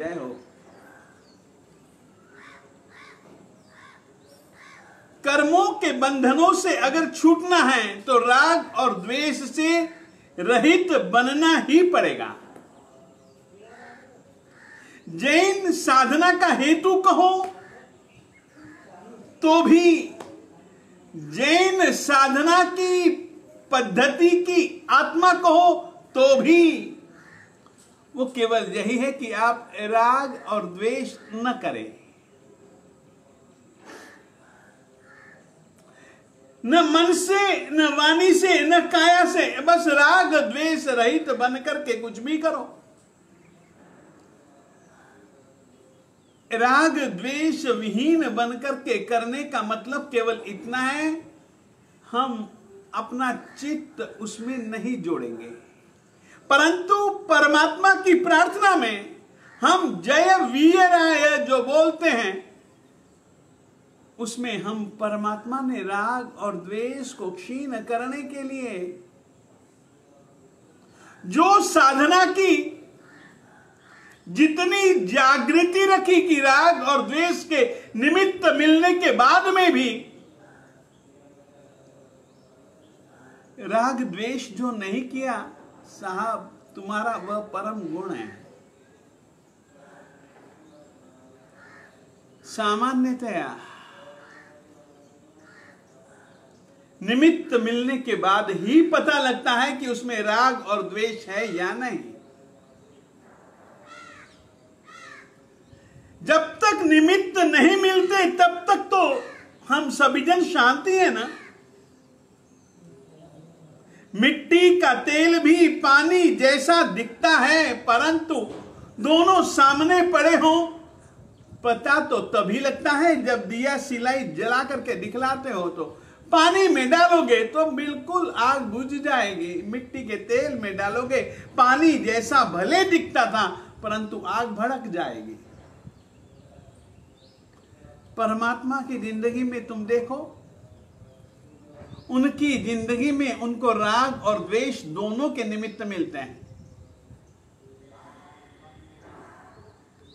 जय हो। कर्मों के बंधनों से अगर छूटना है तो राग और द्वेष से रहित बनना ही पड़ेगा। जैन साधना का हेतु कहो तो भी, जैन साधना की पद्धति की आत्मा कहो तो भी, वो केवल यही है कि आप राग और द्वेष न करें। न मन से, न वाणी से, न काया से, बस राग द्वेष रहित बन करके कुछ भी करो। राग द्वेष विहीन बन करके करने का मतलब केवल इतना है, हम अपना चित्त उसमें नहीं जोड़ेंगे, परंतु परमात्मा की प्रार्थना में हम जय वीराय जो बोलते हैं, उसमें हम परमात्मा ने राग और द्वेष को क्षीण करने के लिए जो साधना की, जितनी जागृति रखी कि राग और द्वेष के निमित्त मिलने के बाद में भी राग द्वेष जो नहीं किया, साहब तुम्हारा वह परम गुण है। सामान्यतया निमित्त मिलने के बाद ही पता लगता है कि उसमें राग और द्वेष है या नहीं। जब तक निमित्त नहीं मिलते तब तक तो हम सभी जन शांति है ना। मिट्टी का तेल भी पानी जैसा दिखता है, परंतु दोनों सामने पड़े हों, पता तो तभी लगता है जब दिया सिलाई जला करके दिखलाते हो। तो पानी में डालोगे तो बिल्कुल आग बुझ जाएगी, मिट्टी के तेल में डालोगे पानी जैसा भले दिखता था परंतु आग भड़क जाएगी। परमात्मा की जिंदगी में तुम देखो, उनकी जिंदगी में उनको राग और द्वेष दोनों के निमित्त मिलते हैं,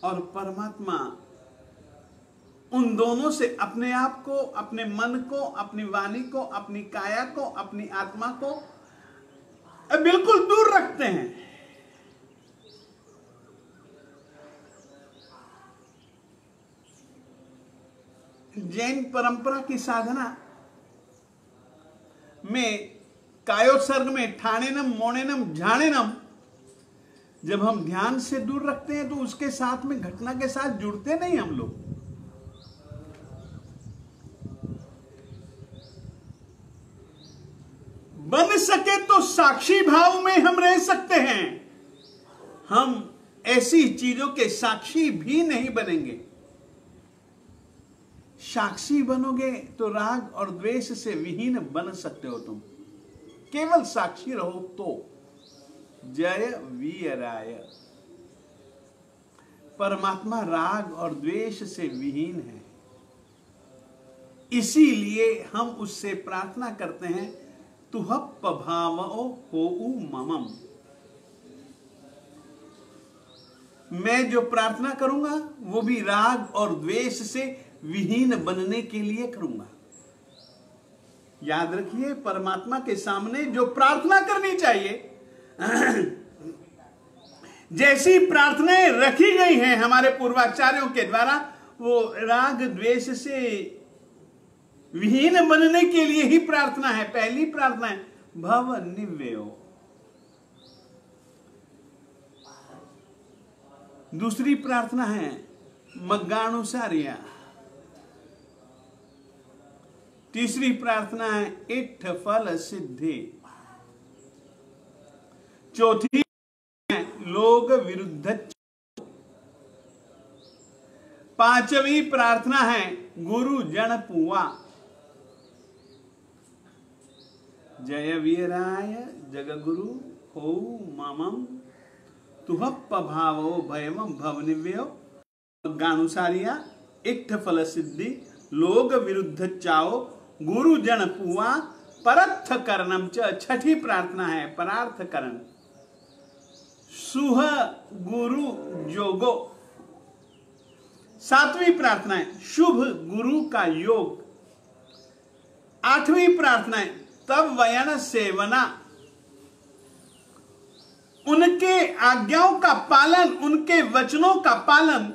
और परमात्मा उन दोनों से अपने आप को, अपने मन को, अपनी वाणी को, अपनी काया को, अपनी आत्मा को बिल्कुल दूर रखते हैं। जैन परंपरा की साधना में कायोत्सर्ग में ठाणेनम, मोणेनम, झाणेनम जब हम ध्यान से दूर रखते हैं तो उसके साथ में घटना के साथ जुड़ते नहीं हम लोग। बन सके तो साक्षी भाव में हम रह सकते हैं, हम ऐसी चीजों के साक्षी भी नहीं बनेंगे। साक्षी बनोगे तो राग और द्वेष से विहीन बन सकते हो तुम, केवल साक्षी रहो तो। जय वीराय। परमात्मा राग और द्वेष से विहीन है, इसीलिए हम उससे प्रार्थना करते हैं, तुह पभावो होउ ममम। मैं जो प्रार्थना करूंगा वो भी राग और द्वेष से विहीन बनने के लिए करूंगा। याद रखिए, परमात्मा के सामने जो प्रार्थना करनी चाहिए, जैसी प्रार्थनाएं रखी गई हैं हमारे पूर्वाचार्यों के द्वारा, वो राग द्वेष से विहीन बनने के लिए ही प्रार्थना है। पहली प्रार्थना है भव निव्यो, दूसरी प्रार्थना है मग्गानुसारिया, तीसरी प्रार्थना है इट्ठ फल सिद्धि, चौथी है लोग विरुद्ध, पांचवी प्रार्थना है गुरु जन पुआ। जय वीराय जगगुरु हो ममम, तुह पभावो भयमम भवनिव्यो, मग्गानुसारिया, इट्ठ फल सिद्धि, लोग विरुद्ध चाओ, गुरु जन पुआ, परर्थ करणम च। छठी प्रार्थना है परार्थ करण, सुह गुरु जोगो, 7वीं प्रार्थना है शुभ गुरु का योग। 8वीं प्रार्थना है तब वयन सेवना, उनके आज्ञाओं का पालन, उनके वचनों का पालन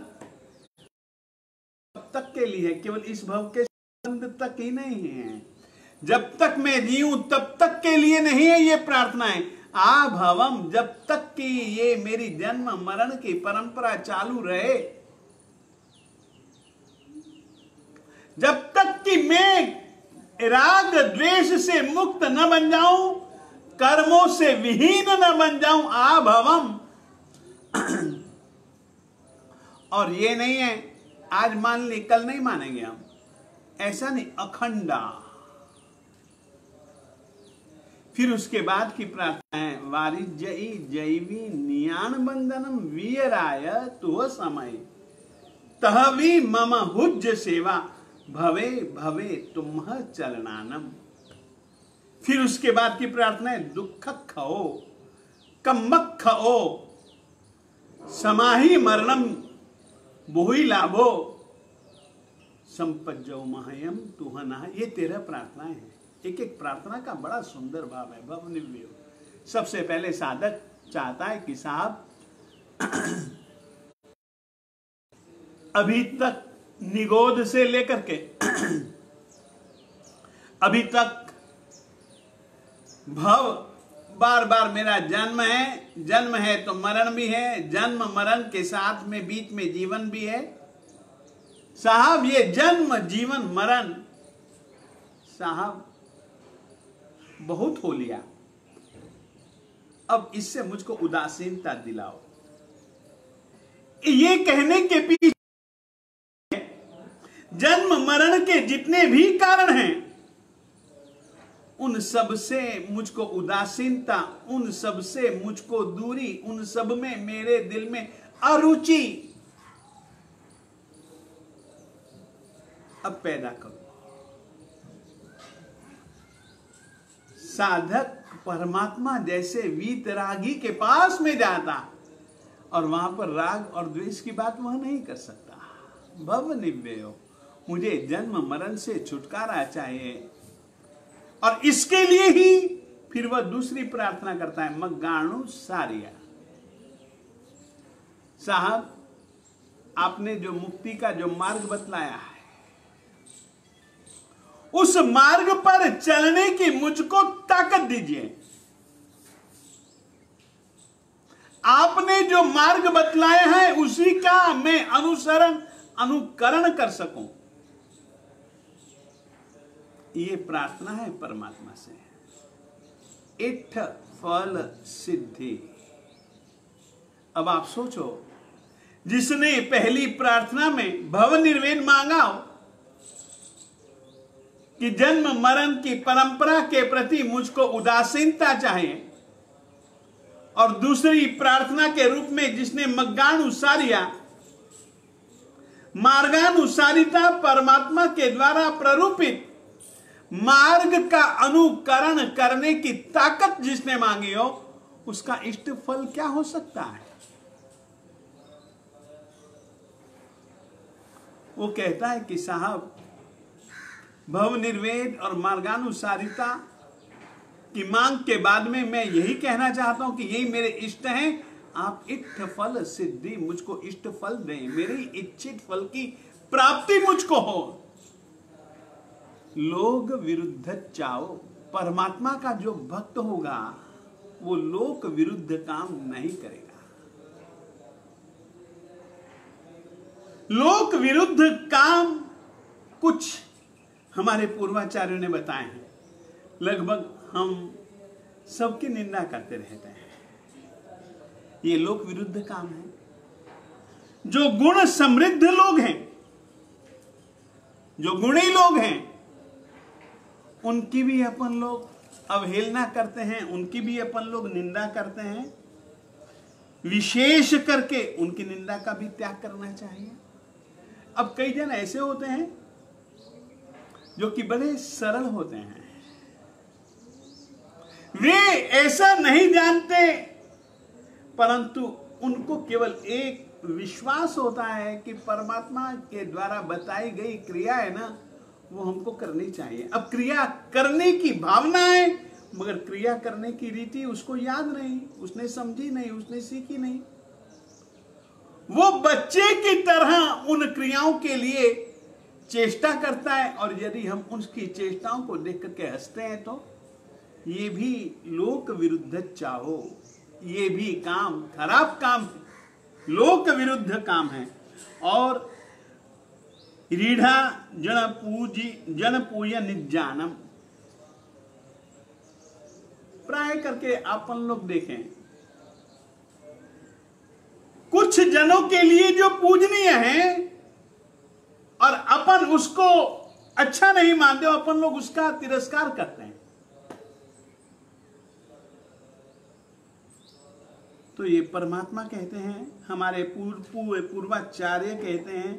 तब तक के लिए है, केवल इस भव के संबंध तक ही नहीं है, जब तक मैं जीऊं तब तक के लिए नहीं है ये प्रार्थनाएं। आ भवम, जब तक कि ये मेरी जन्म मरण की परंपरा चालू रहे, जब तक कि मैं राग द्वेष से मुक्त न बन जाऊं, कर्मों से विहीन न बन जाऊं। आ भवम। और ये नहीं है आज मान ली कल नहीं मानेंगे हम, ऐसा नहीं, अखंडा। फिर उसके बाद की प्रार्थना है वारिजयी जैवी नियान बंधनम वीराय तुह समय तहवी मम हुज्ज सेवा भवे भवे तुम्ह चरणानम। फिर उसके बाद की प्रार्थना है दुख खो कम्मक खो समाही मरणम बहुई लाभो संपज्जो महयम तुहना। ये 13 प्रार्थनाएं हैं। एक एक प्रार्थना का बड़ा सुंदर भाव है, भव निव्य। सबसे पहले साधक चाहता है कि साहब अभी तक निगोद से लेकर के अभी तक भव बार बार मेरा जन्म है, जन्म है तो मरण भी है, जन्म मरण के साथ में बीच में जीवन भी है। साहब ये जन्म जीवन मरण साहब बहुत हो लिया, अब इससे मुझको उदासीनता दिलाओ। ये कहने के पीछे जन्म मरण के जितने भी कारण हैं, उन सब से मुझको उदासीनता, उन सब से मुझको दूरी, उन सब में मेरे दिल में अरुचि अब पैदा करो। साधक परमात्मा जैसे वीतरागी के पास में जाता और वहां पर राग और द्वेष की बात वह नहीं कर सकता। भव निव्यो, मुझे जन्म मरण से छुटकारा चाहिए। और इसके लिए ही फिर वह दूसरी प्रार्थना करता है मग्गाणु सारिया। साहब आपने जो मुक्ति का जो मार्ग बतलाया है, उस मार्ग पर चलने की मुझको ताकत दीजिए। आपने जो मार्ग बतलाया है उसी का मैं अनुकरण कर सकूं। ये प्रार्थना है परमात्मा से। इत्थ फल सिद्धि। अब आप सोचो, जिसने पहली प्रार्थना में भव निर्वेद मांगा हो कि जन्म मरण की परंपरा के प्रति मुझको उदासीनता चाहिए, और दूसरी प्रार्थना के रूप में जिसने मग्गानुसारिया, मार्गानुसारिता, परमात्मा के द्वारा प्ररूपित मार्ग का अनुकरण करने की ताकत जिसने मांगी हो, उसका इष्ट फल क्या हो सकता है? वो कहता है कि साहब भव निर्वेद और मार्गानुसारिता की मांग के बाद में मैं यही कहना चाहता हूं कि यही मेरे इष्ट हैं। आप इष्ट फल सिद्धि, मुझको इष्ट फल दें, मेरी इच्छित फल की प्राप्ति मुझको हो। लोक विरुद्ध चाओ। परमात्मा का जो भक्त होगा वो लोक विरुद्ध काम नहीं करेगा। लोक विरुद्ध काम कुछ हमारे पूर्वाचार्यों ने बताए हैं, लगभग हम सबकी निंदा करते रहते हैं। ये लोक विरुद्ध काम है। जो गुण समृद्ध लोग हैं, जो गुणी लोग हैं, उनकी भी अपन लोग अवहेलना करते हैं, उनकी भी अपन लोग निंदा करते हैं। विशेष करके उनकी निंदा का भी त्याग करना चाहिए। अब कई जन ऐसे होते हैं जो कि बड़े सरल होते हैं, वे ऐसा नहीं जानते, परंतु उनको केवल एक विश्वास होता है कि परमात्मा के द्वारा बताई गई क्रिया है ना, वो हमको करनी चाहिए। अब क्रिया करने की भावना है, मगर क्रिया करने की रीति उसको याद नहीं, उसने समझी नहीं, उसने सीखी नहीं। वो बच्चे की तरह उन क्रियाओं के लिए चेष्टा करता है, और यदि हम उसकी चेष्टाओं को देख करके हंसते हैं तो ये भी लोक विरुद्ध चाहो, ये भी काम खराब काम है, लोक विरुद्ध काम है। और रीढ़ा जन पूज निजानम, प्राय करके अपन लोग देखें, कुछ जनों के लिए जो पूजनीय है और अपन उसको अच्छा नहीं मानते, अपन लोग उसका तिरस्कार करते हैं। तो ये परमात्मा कहते हैं, हमारे पूर्वाचार्य कहते हैं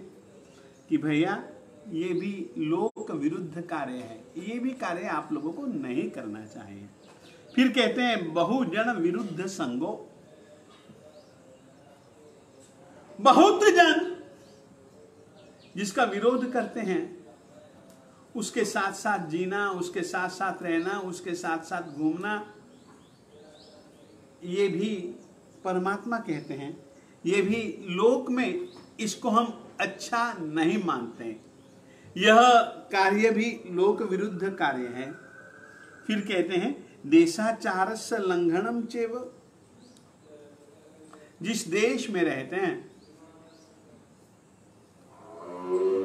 कि भैया ये भी लोक विरुद्ध कार्य है, ये भी कार्य आप लोगों को नहीं करना चाहिए। फिर कहते हैं बहुजन विरुद्ध संगो, बहुत जन जिसका विरोध करते हैं उसके साथ साथ जीना, उसके साथ साथ रहना, उसके साथ साथ घूमना, ये भी परमात्मा कहते हैं, ये भी लोक में इसको हम अच्छा नहीं मानते हैं। यह कार्य भी लोक विरुद्ध कार्य है। फिर कहते हैं देशाचारस्य लंघनम चेव, जिस देश में रहते हैं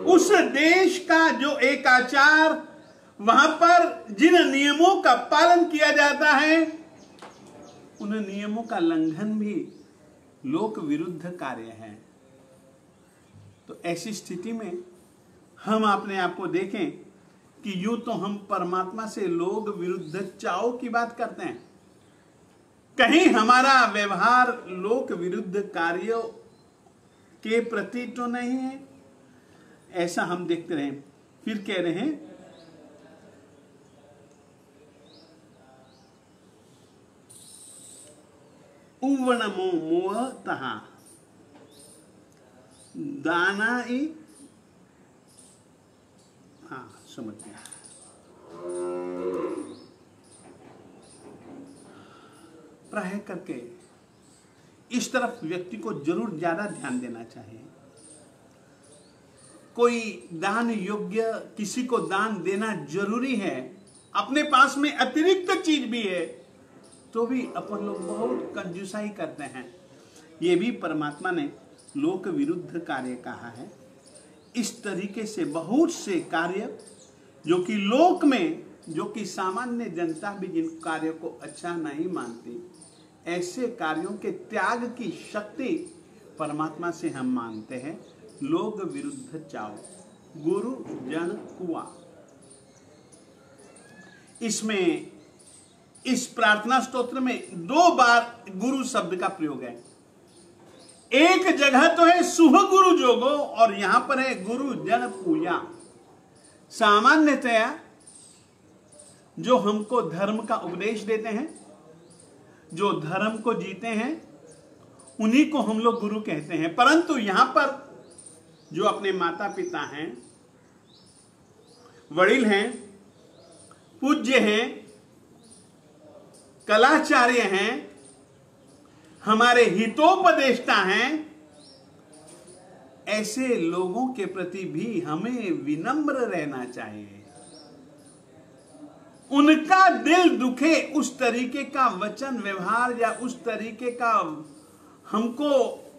उस देश का जो एक आचार, वहां पर जिन नियमों का पालन किया जाता है, उन नियमों का लंघन भी लोक विरुद्ध कार्य है। तो ऐसी स्थिति में हम अपने आप को देखें कि यूं तो हम परमात्मा से लोक विरुद्ध चाव की बात करते हैं, कहीं हमारा व्यवहार लोक विरुद्ध कार्यों के प्रति तो नहीं है, ऐसा हम देखते रहे। फिर कह रहे हैं उवनमो मोह तहा दाना ही, हाँ समझ गया। प्राय करके इस तरफ व्यक्ति को जरूर ज्यादा ध्यान देना चाहिए। कोई दान योग्य किसी को दान देना जरूरी है, अपने पास में अतिरिक्त चीज भी है तो भी अपन लोग बहुत कंजूसाई करते हैं। ये भी परमात्मा ने लोक विरुद्ध कार्य कहा है। इस तरीके से बहुत से कार्य जो कि लोक में, जो कि सामान्य जनता भी जिन कार्यों को अच्छा नहीं मानती, ऐसे कार्यों के त्याग की शक्ति परमात्मा से हम मानते हैं। लोक विरुद्ध चाव, गुरु जन कुआ, इसमें इस प्रार्थना स्तोत्र में 2 बार गुरु शब्द का प्रयोग है। एक जगह तो है सुह गुरु जोगो और यहां पर है गुरु जन पूजा। सामान्यतया जो हमको धर्म का उपदेश देते हैं, जो धर्म को जीते हैं, उन्हीं को हम लोग गुरु कहते हैं। परंतु यहां पर जो अपने माता पिता हैं, वडील हैं, पूज्य हैं, कलाचार्य हैं, हमारे हितोपदेष्टा हैं, ऐसे लोगों के प्रति भी हमें विनम्र रहना चाहिए। उनका दिल दुखे उस तरीके का वचन व्यवहार या उस तरीके का हमको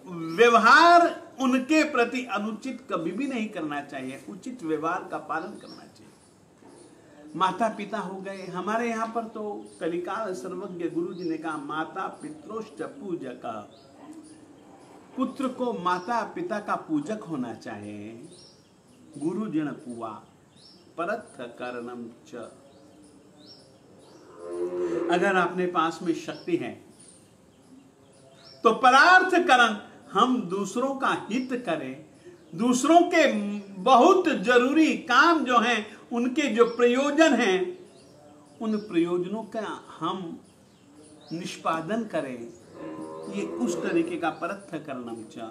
व्यवहार उनके प्रति अनुचित कभी भी नहीं करना चाहिए, उचित व्यवहार का पालन करना चाहिए। माता पिता हो गए, हमारे यहाँ पर तो कलिकाल सर्वज्ञ गुरु जी ने कहा माता पितरोश्च पूजक, पुत्र को माता पिता का पूजक होना चाहिए। गुरु जन पुआ परथ करणम च, अगर अपने पास में शक्ति है तो परार्थ करण, हम दूसरों का हित करें, दूसरों के बहुत जरूरी काम जो हैं, उनके जो प्रयोजन हैं, उन प्रयोजनों का हम निष्पादन करें, ये उस तरीके का परथ करणम च।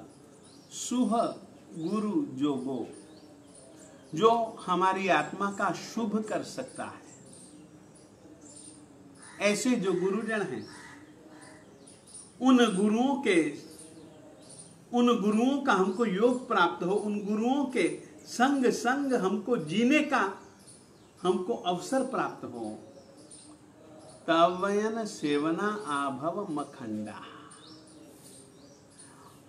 सुह गुरु जोगो, जो हमारी आत्मा का शुभ कर सकता है। ऐसे जो गुरुजन हैं, उन गुरुओं का हमको योग प्राप्त हो, उन गुरुओं के संग हमको जीने का हमको अवसर प्राप्त हो। तवयन सेवना आभव मखंडा,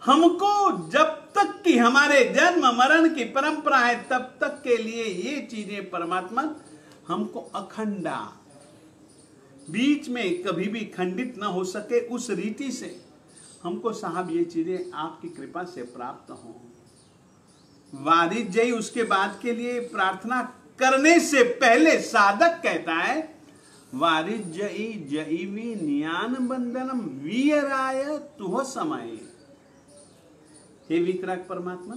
हमको जब तक कि हमारे जन्म मरण की परंपरा है तब तक के लिए ये चीजें परमात्मा हमको अखंडा, बीच में कभी भी खंडित ना हो सके, उस रीति से हमको साहब ये चीजें आपकी कृपा से प्राप्त हो। वारिजयी उसके बाद के लिए प्रार्थना करने से पहले साधक कहता है वारिजयी जईवी नियान बंधनम वीराय तुह समय। हे वितराग परमात्मा,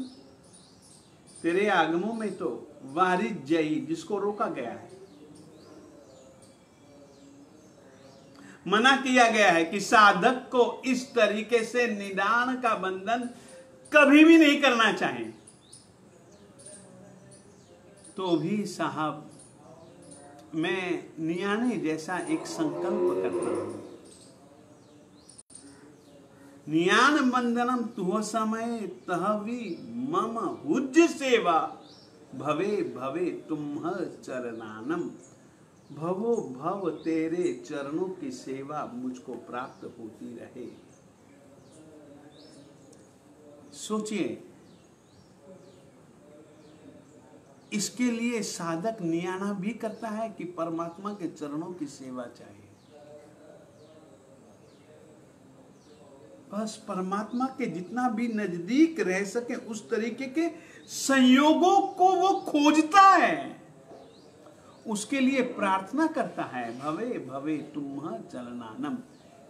तेरे आगमों में तो वारिजयी जिसको रोका गया है, मना किया गया है कि साधक को इस तरीके से निदान का बंधन कभी भी नहीं करना चाहिए, तो भी साहब मैं नियाने जैसा एक संकल्प करता हूं। नियान बंधनम तुह समय तहवी मम हुज सेवा भवे भवे तुम्ह चरणानम। भवो भव तेरे चरणों की सेवा मुझको प्राप्त होती रहे। सोचिए, इसके लिए साधक नियाना भी करता है कि परमात्मा के चरणों की सेवा चाहिए। बस परमात्मा के जितना भी नजदीक रह सके उस तरीके के संयोगों को वो खोजता है, उसके लिए प्रार्थना करता है। भवे भवे तुम्ह चरणानम।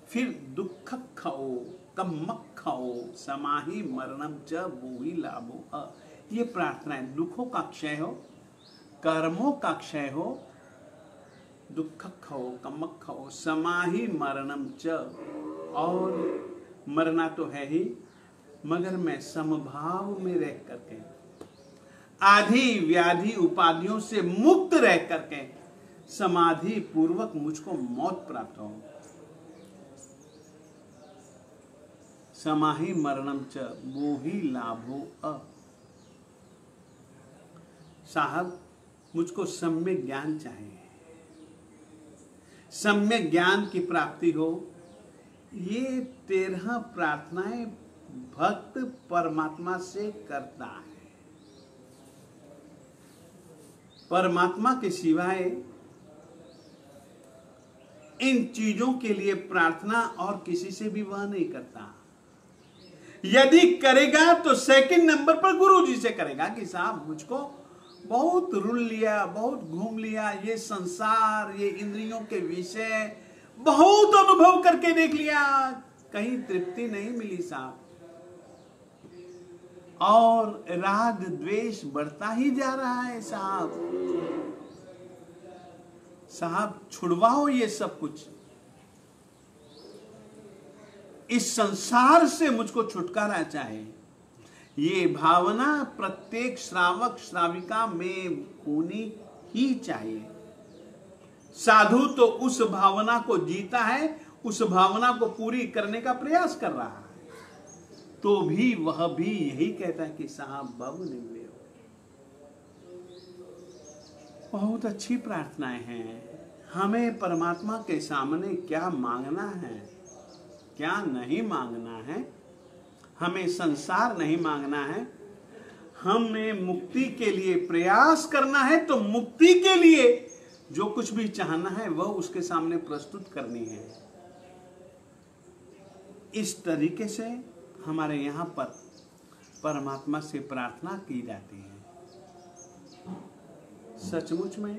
फिर दुख खाओ कम्मक खाओ समाहि मरणम च भूहि लाभो। ये प्रार्थना है, दुखों का क्षय हो, कर्मों का क्षय हो, दुख खाओ कम्मक खाओ समाहि मरणम च, और मरना तो है ही, मगर मैं समभाव में रह करके आधि व्याधि उपाधियों से मुक्त रह करके समाधि पूर्वक मुझको मौत प्राप्त हो। समाहि मरणम च मोहि लाभो अ। साहब मुझको सम्यक ज्ञान चाहिए, सम्यक ज्ञान की प्राप्ति हो। ये 13 प्रार्थनाएं भक्त परमात्मा से करता है। परमात्मा के सिवाय इन चीजों के लिए प्रार्थना और किसी से भी वह नहीं करता। यदि करेगा तो सेकंड नंबर पर गुरु जी से करेगा कि साहब मुझको बहुत रुल लिया, बहुत घूम लिया, ये संसार, ये इंद्रियों के विषय बहुत अनुभव करके देख लिया, कहीं तृप्ति नहीं मिली साहब, और राग द्वेष बढ़ता ही जा रहा है साहब। साहब छुड़वाओ ये सब कुछ, इस संसार से मुझको छुटकारा चाहिए। ये भावना प्रत्येक श्रावक श्राविका में होनी ही चाहिए। साधु तो उस भावना को जीता है, उस भावना को पूरी करने का प्रयास कर रहा है, तो भी वह भी यही कहता है कि साहब बाबू निवले हो। बहुत अच्छी प्रार्थनाएं हैं। हमें परमात्मा के सामने क्या मांगना है, क्या नहीं मांगना है। हमें संसार नहीं मांगना है, हमें मुक्ति के लिए प्रयास करना है। तो मुक्ति के लिए जो कुछ भी चाहना है वह उसके सामने प्रस्तुत करनी है। इस तरीके से हमारे यहाँ पर परमात्मा से प्रार्थना की जाती है। सचमुच में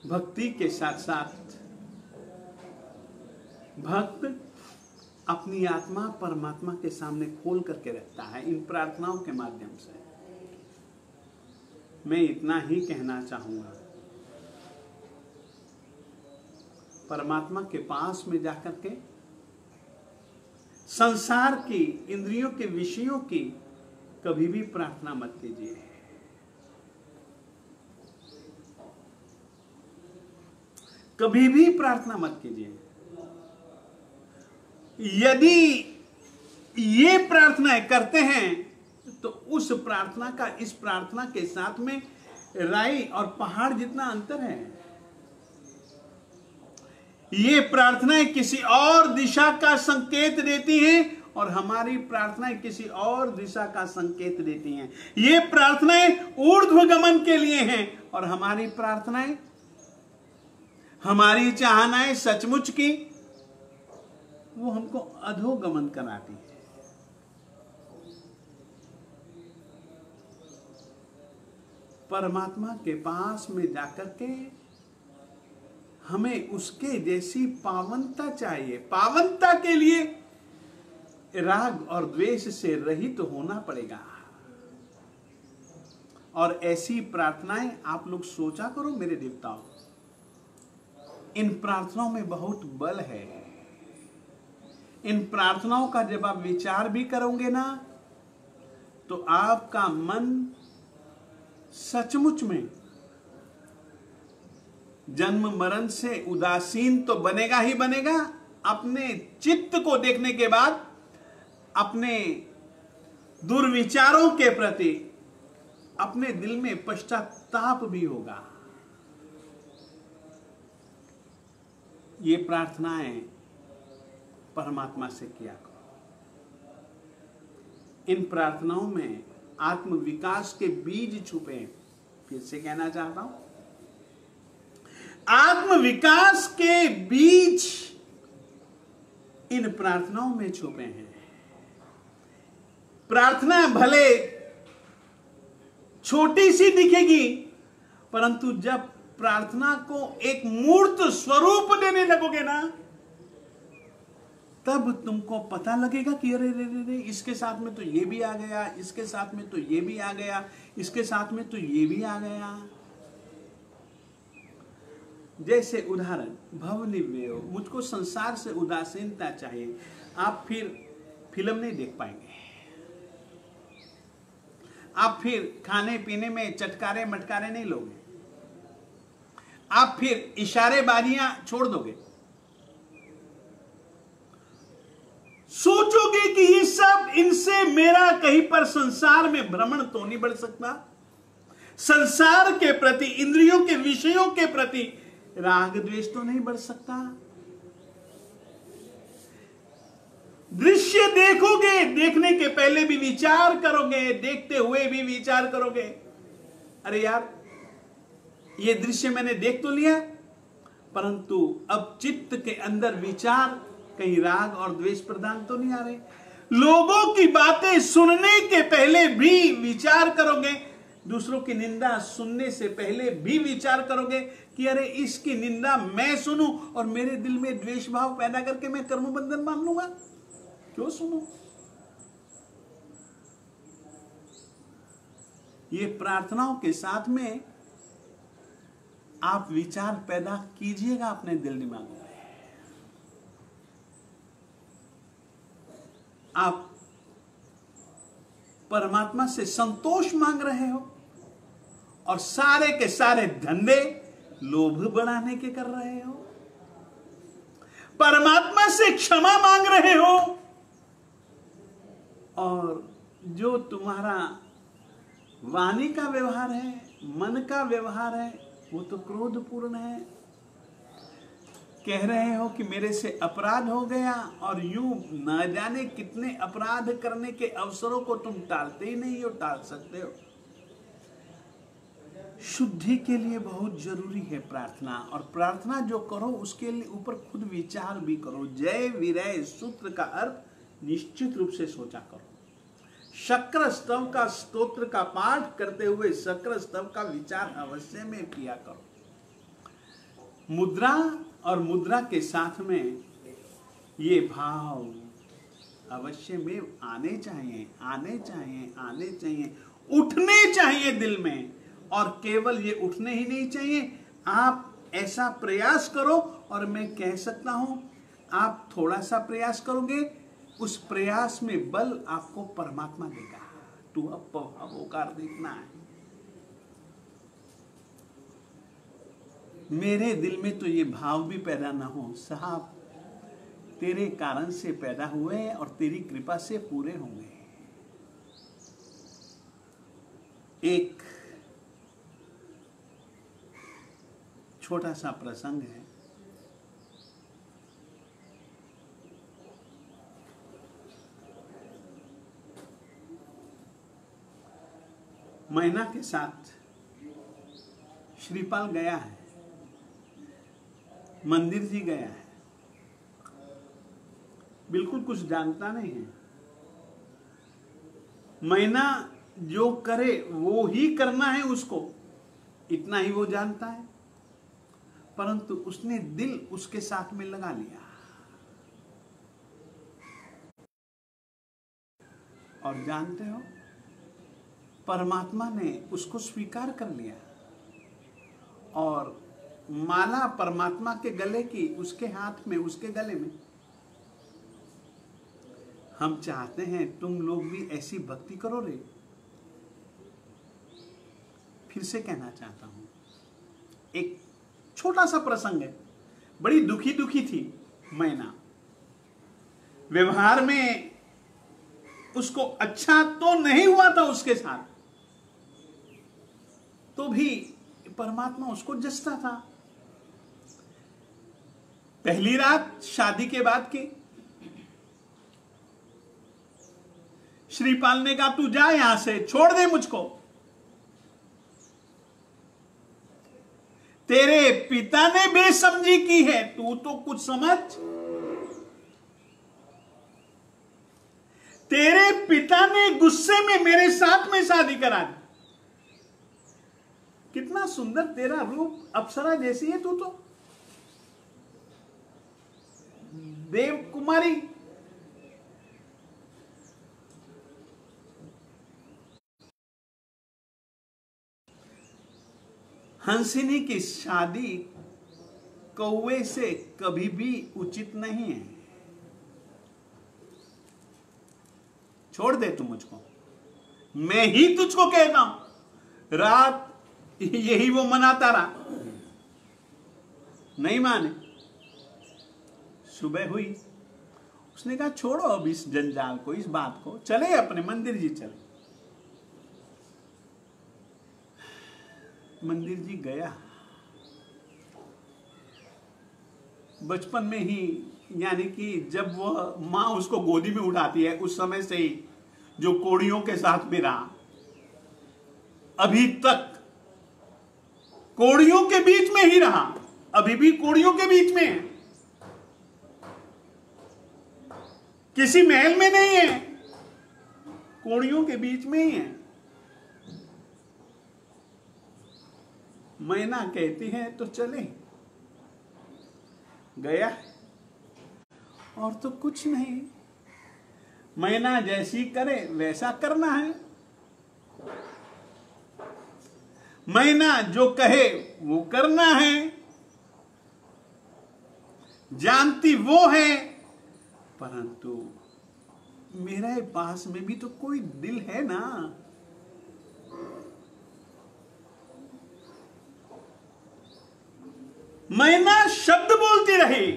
भक्ति के साथ साथ भक्त अपनी आत्मा परमात्मा के सामने खोल करके रखता है इन प्रार्थनाओं के माध्यम से। मैं इतना ही कहना चाहूंगा, परमात्मा के पास में जाकर के संसार की, इंद्रियों के विषयों की कभी भी प्रार्थना मत कीजिए। कभी भी प्रार्थना मत कीजिए। यदि ये प्रार्थनाएं करते हैं तो उस प्रार्थना का इस प्रार्थना के साथ में राई और पहाड़ जितना अंतर है। ये प्रार्थनाएं किसी और दिशा का संकेत देती हैं और हमारी प्रार्थनाएं किसी और दिशा का संकेत देती हैं। ये प्रार्थनाएं ऊर्ध्वगमन के लिए हैं और हमारी प्रार्थनाएं, हमारी चाहनाएं सचमुच की, वो हमको अधोगमन कराती है। परमात्मा के पास में जाकर के हमें उसके जैसी पावनता चाहिए। पावनता के लिए राग और द्वेष से रहित होना पड़ेगा। और ऐसी प्रार्थनाएं आप लोग सोचा करो मेरे देवताओं, इन प्रार्थनाओं में बहुत बल है। इन प्रार्थनाओं का जब आप विचार भी करोगे ना, तो आपका मन सचमुच में जन्म मरण से उदासीन तो बनेगा ही बनेगा। अपने चित्त को देखने के बाद अपने दुर्विचारों के प्रति अपने दिल में पश्चाताप भी होगा। ये प्रार्थनाएं परमात्मा से किया करो। इन प्रार्थनाओं में आत्म विकास के बीज छुपे हैं। फिर से कहना चाहता हूं, आत्म विकास के बीज इन प्रार्थनाओं में छुपे हैं। प्रार्थना भले छोटी सी दिखेगी, परंतु जब प्रार्थना को एक मूर्त स्वरूप देने लगोगे ना, तब तुमको पता लगेगा कि अरे रे रे रे, इसके साथ में तो ये भी आ गया, इसके साथ में तो ये भी आ गया, इसके साथ में तो ये भी आ गया। जैसे उदाहरण, भवनिव्यय, मुझको संसार से उदासीनता चाहिए। आप फिर फिल्म नहीं देख पाएंगे, आप फिर खाने पीने में चटकारे मटकारे नहीं लोगे, आप फिर इशारेबाजियां छोड़ दोगे। सोचोगे कि ये सब, इनसे मेरा कहीं पर संसार में भ्रमण तो नहीं बढ़ सकता। संसार के प्रति, इंद्रियों के विषयों के प्रति राग द्वेष तो नहीं बढ़ सकता। दृश्य देखोगे, देखने के पहले भी विचार करोगे, देखते हुए भी विचार करोगे, अरे यार ये दृश्य मैंने देख तो लिया, परंतु अब चित्त के अंदर विचार कहीं राग और द्वेष प्रधान तो नहीं आ रहे। लोगों की बातें सुनने के पहले भी विचार करोगे, दूसरों की निंदा सुनने से पहले भी विचार करोगे कि अरे इसकी निंदा मैं सुनूं और मेरे दिल में द्वेष भाव पैदा करके मैं कर्म बंधन मान लूंगा, क्यों सुनूं। ये प्रार्थनाओं के साथ में आप विचार पैदा कीजिएगा अपने दिल दिमाग में। आप परमात्मा से संतोष मांग रहे हो और सारे के सारे धंधे लोभ बढ़ाने के कर रहे हो। परमात्मा से क्षमा मांग रहे हो और जो तुम्हारा वाणी का व्यवहार है, मन का व्यवहार है, वो तो क्रोधपूर्ण है। कह रहे हो कि मेरे से अपराध हो गया और यूं न जाने कितने अपराध करने के अवसरों को तुम टालते ही नहीं हो, टाल सकते हो। शुद्धि के लिए बहुत जरूरी है प्रार्थना, और प्रार्थना जो करो उसके लिए ऊपर खुद विचार भी करो। जय विरय सूत्र का अर्थ निश्चित रूप से सोचा करो। शक्र स्तव का स्तोत्र का पाठ करते हुए शक्र स्तव का विचार अवश्य में किया करो। मुद्रा और मुद्रा के साथ में ये भाव अवश्य में आने चाहिए, आने चाहिए, आने चाहिए, उठने चाहिए दिल में। और केवल ये उठने ही नहीं चाहिए, आप ऐसा प्रयास करो, और मैं कह सकता हूं आप थोड़ा सा प्रयास करोगे उस प्रयास में बल आपको परमात्मा देगा। तू अब परोपकार देखना है। मेरे दिल में तो ये भाव भी पैदा ना हो, साहब तेरे कारण से पैदा हुए हैं और तेरी कृपा से पूरे होंगे। एक छोटा सा प्रसंग है। मैना के साथ श्रीपाल गया है, मंदिर जी गया है, बिल्कुल कुछ जानता नहीं है। मैना जो करे वो ही करना है उसको, इतना ही वो जानता है। परंतु उसने दिल उसके साथ में लगा लिया और जानते हो परमात्मा ने उसको स्वीकार कर लिया और माला परमात्मा के गले की उसके हाथ में, उसके गले में। हम चाहते हैं तुम लोग भी ऐसी भक्ति करो रे। फिर से कहना चाहता हूं, एक छोटा सा प्रसंग है। बड़ी दुखी दुखी थी मैना। व्यवहार में उसको अच्छा तो नहीं हुआ था उसके साथ, तो भी परमात्मा उसको जसता था। पहली रात शादी के बाद की, श्रीपाल ने कहा तू जा यहां से, छोड़ दे मुझको। तेरे पिता ने बेसमझी की है, तू तो कुछ समझ। तेरे पिता ने गुस्से में मेरे साथ में शादी करा दी। कितना सुंदर तेरा रूप, अप्सरा जैसी है तू तो, देव कुमारी। हंसिनी की शादी कौवे से कभी भी उचित नहीं है। छोड़ दे तू मुझको, मैं ही तुझको कहता हूं। रात यही वो मनाता रहा, नहीं माने। सुबह हुई, उसने कहा छोड़ो अब इस जंजाल को, इस बात को, चले अपने मंदिर जी चले। मंदिर जी गया। बचपन में ही, यानी कि जब वह मां उसको गोदी में उठाती है, उस समय से ही जो कोड़ियों के साथ में रहा, अभी तक कोड़ियों के बीच में ही रहा, अभी भी कोड़ियों के बीच में है, किसी महल में नहीं है, कोड़ियों के बीच में ही है। मैना कहती है तो चले। गया और तो कुछ नहीं, मैना जैसी करे वैसा करना है। मैना जो कहे वो करना है। जानती वो है, परंतु मेरे पास में भी तो कोई दिल है ना। मैना शब्द बोलती रही,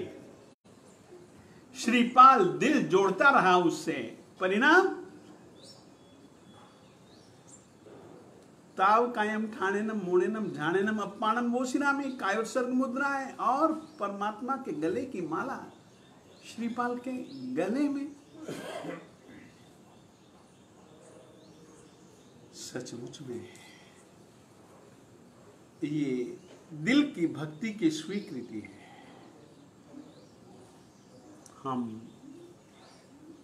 श्रीपाल दिल जोड़ता रहा उससे। परिणाम ताव कायम ठाणेनम मोणेनम झाणेनम अप्पाणम वोशिनामी कायोत्सर्ग मुद्रा है, और परमात्मा के गले की माला श्रीपाल के गले में। सचमुच में ये दिल की भक्ति की स्वीकृति है। हम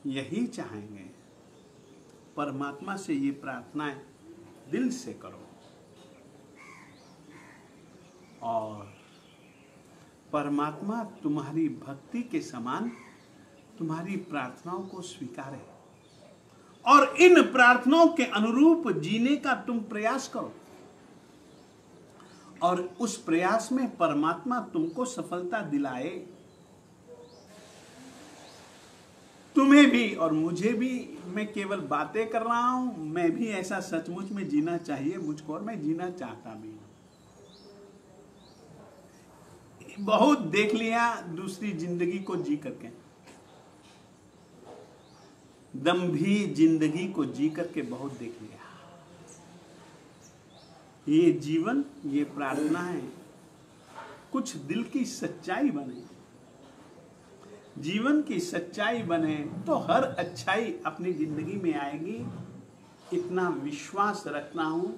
यही चाहेंगे, परमात्मा से ये प्रार्थनाएं दिल से करो और परमात्मा तुम्हारी भक्ति के समान तुम्हारी प्रार्थनाओं को स्वीकारे और इन प्रार्थनाओं के अनुरूप जीने का तुम प्रयास करो और उस प्रयास में परमात्मा तुमको सफलता दिलाए। तुम्हें भी और मुझे भी, मैं केवल बातें कर रहा हूं, मैं भी ऐसा सचमुच में जीना चाहिए मुझको, और मैं जीना चाहता भी हूं। बहुत देख लिया दूसरी जिंदगी को जी करके, दम्भी जिंदगी को जी करके बहुत देख लिया। ये जीवन, ये प्रार्थना है कुछ दिल की सच्चाई बने, जीवन की सच्चाई बने तो हर अच्छाई अपनी जिंदगी में आएगी। इतना विश्वास रखना हूं।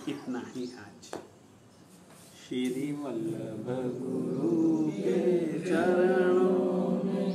इतना ही आज। श्री वल्लभ गुरु के चरणों में